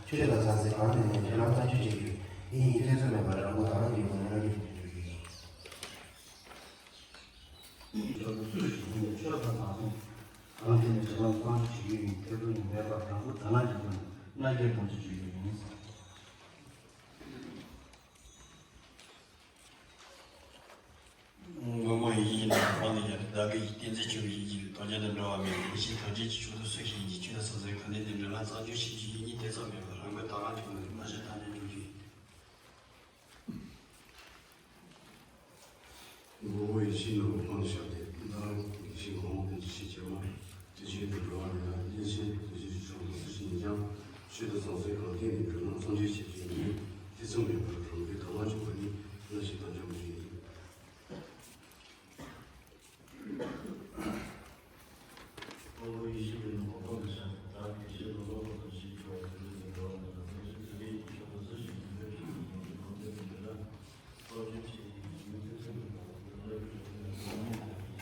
최대한 자세 가능해 전화 주지 이 대선에 말하고 다른 이유는 저도 수시는 취업한 나서 아무튼 저는 관식이 대부분 내가 하고 단아지는 나이를 보여주기我已经放那些那个电子球已经大家都知道没有？一些投机取巧的事情，你觉得是在可能在那早就信息你在上面了，那个当然就那是当然就去。我也信了我放小的，那信红的气球嘛，这些都是话呢，一些这些什么事情，你像学的上水考电的，可能上去解决你这上面可能对头上就会那些大家不愿意。我一些人我放的是，咱一些都做的是说，就是说，就是这里说的事情，就是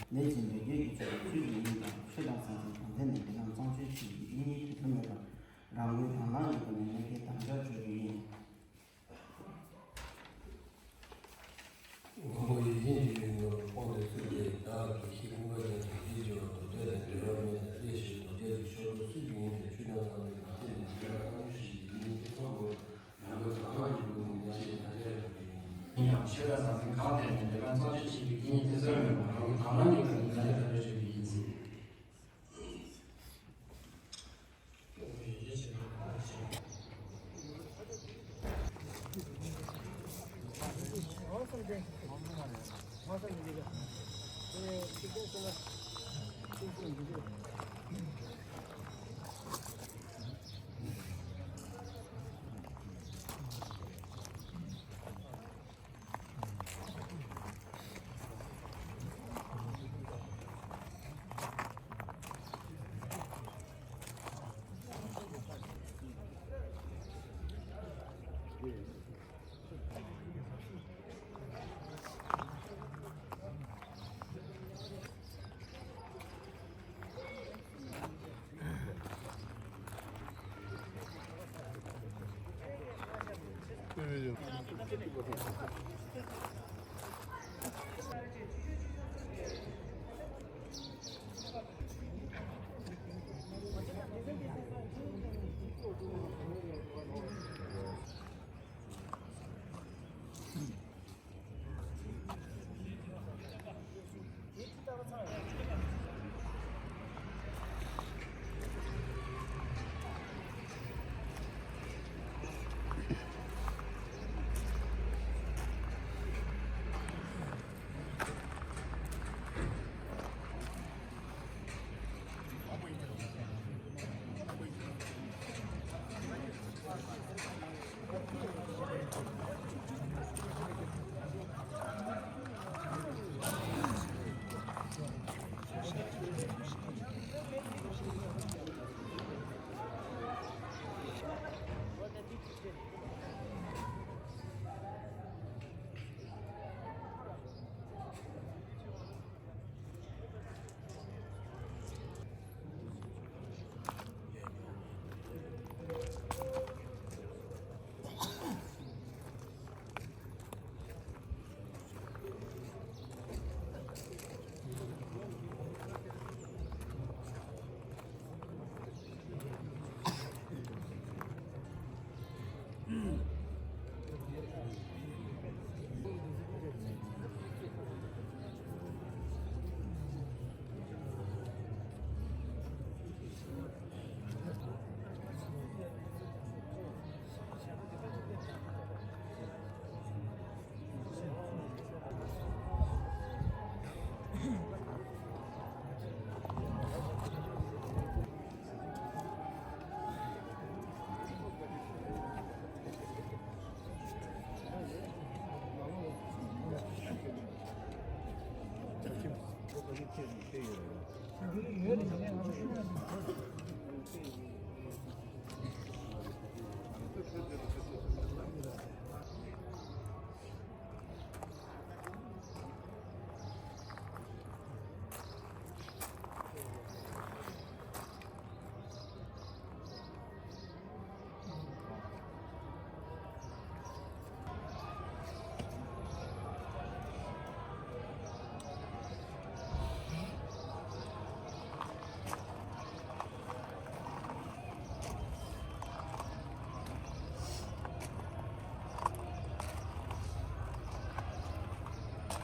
내진의 얘기죠. 수준이니까 최장선 상태는 그냥 정치시 이니 기준으로 라고 방안을 보내는 게 당겨주기. 이 인지는 포함될 수 있다. 기본적인 기준으로 도제된 여러분의 예시 도제의 쇼로 수준이 출연하는 같은 상시 이니티서로 나도 강화지고 예시 다제를 그냥 최장선 가운데는 그냥 정치시 이니 기준으로 라고 방안을 보내는 게 당겨주기.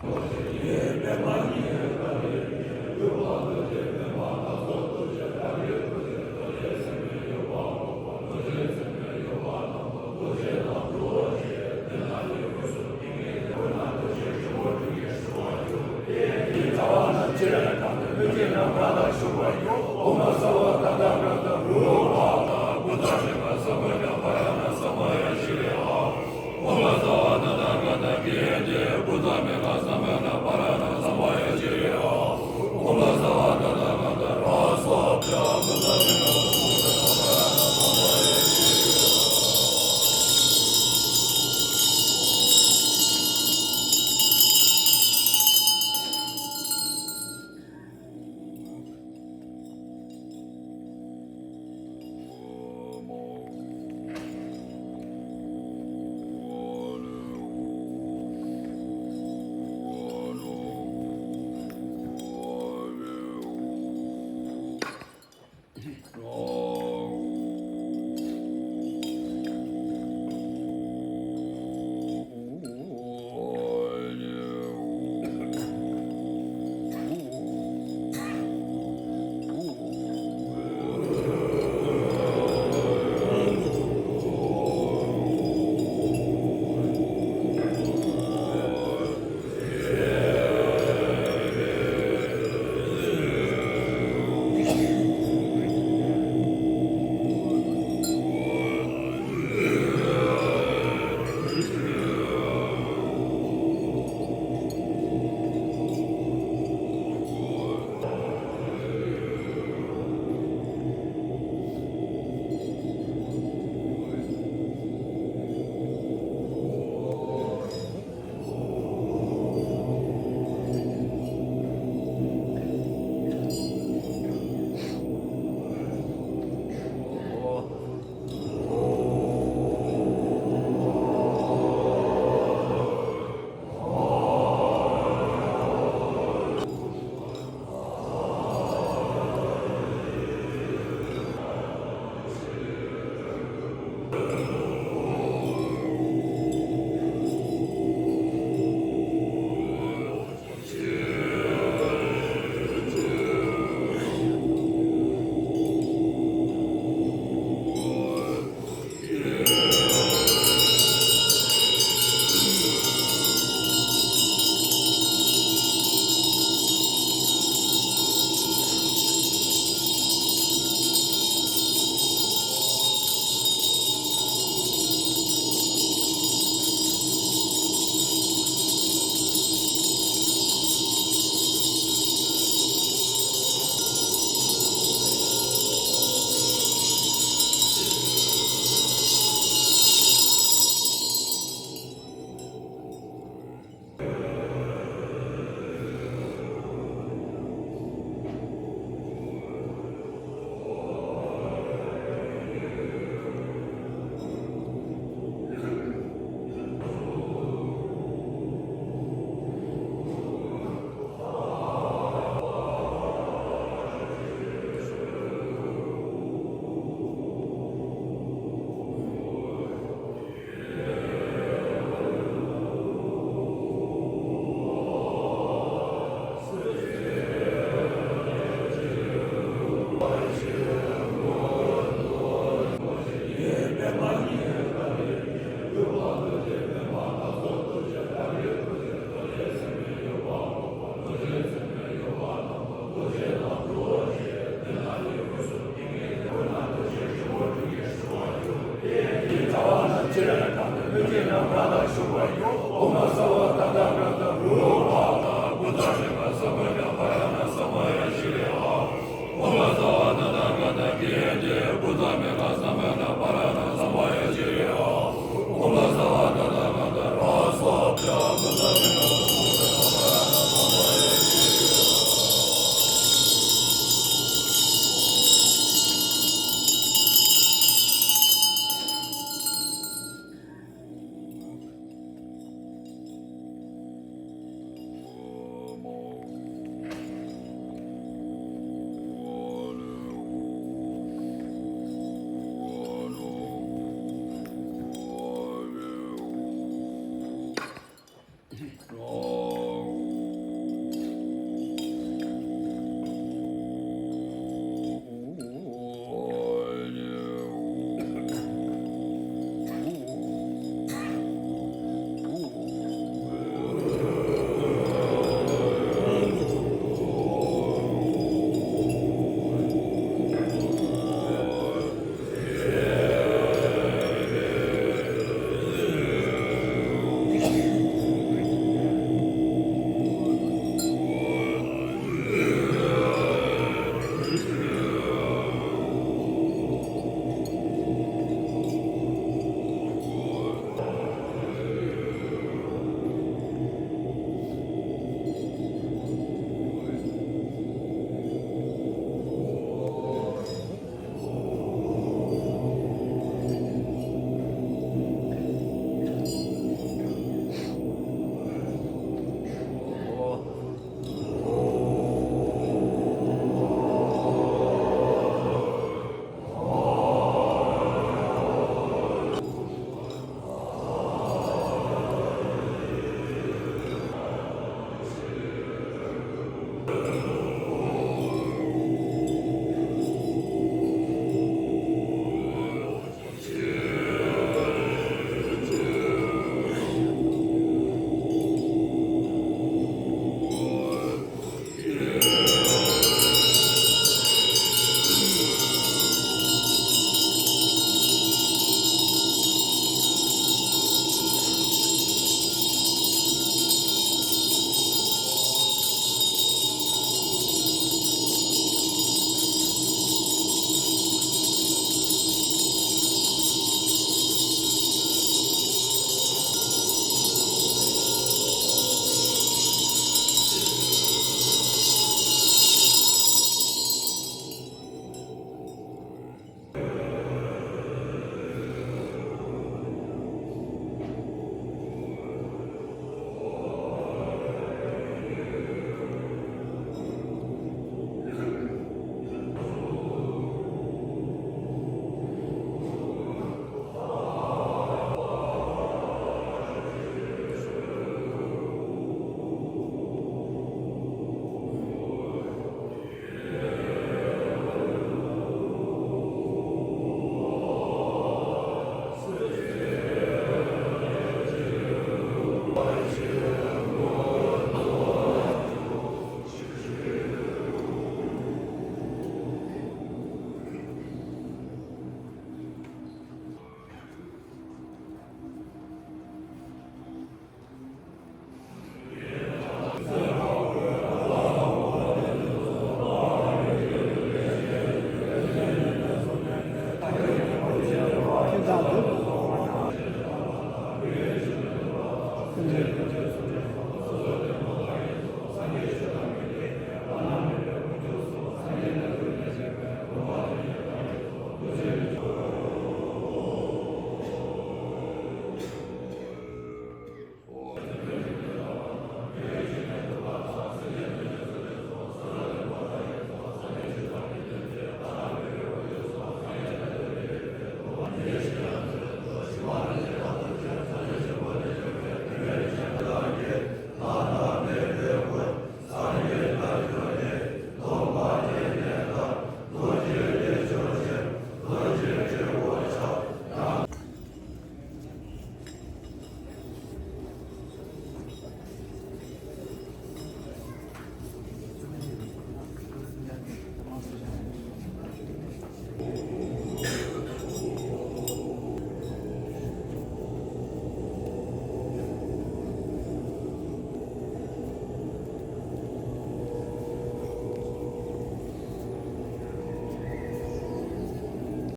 Brother,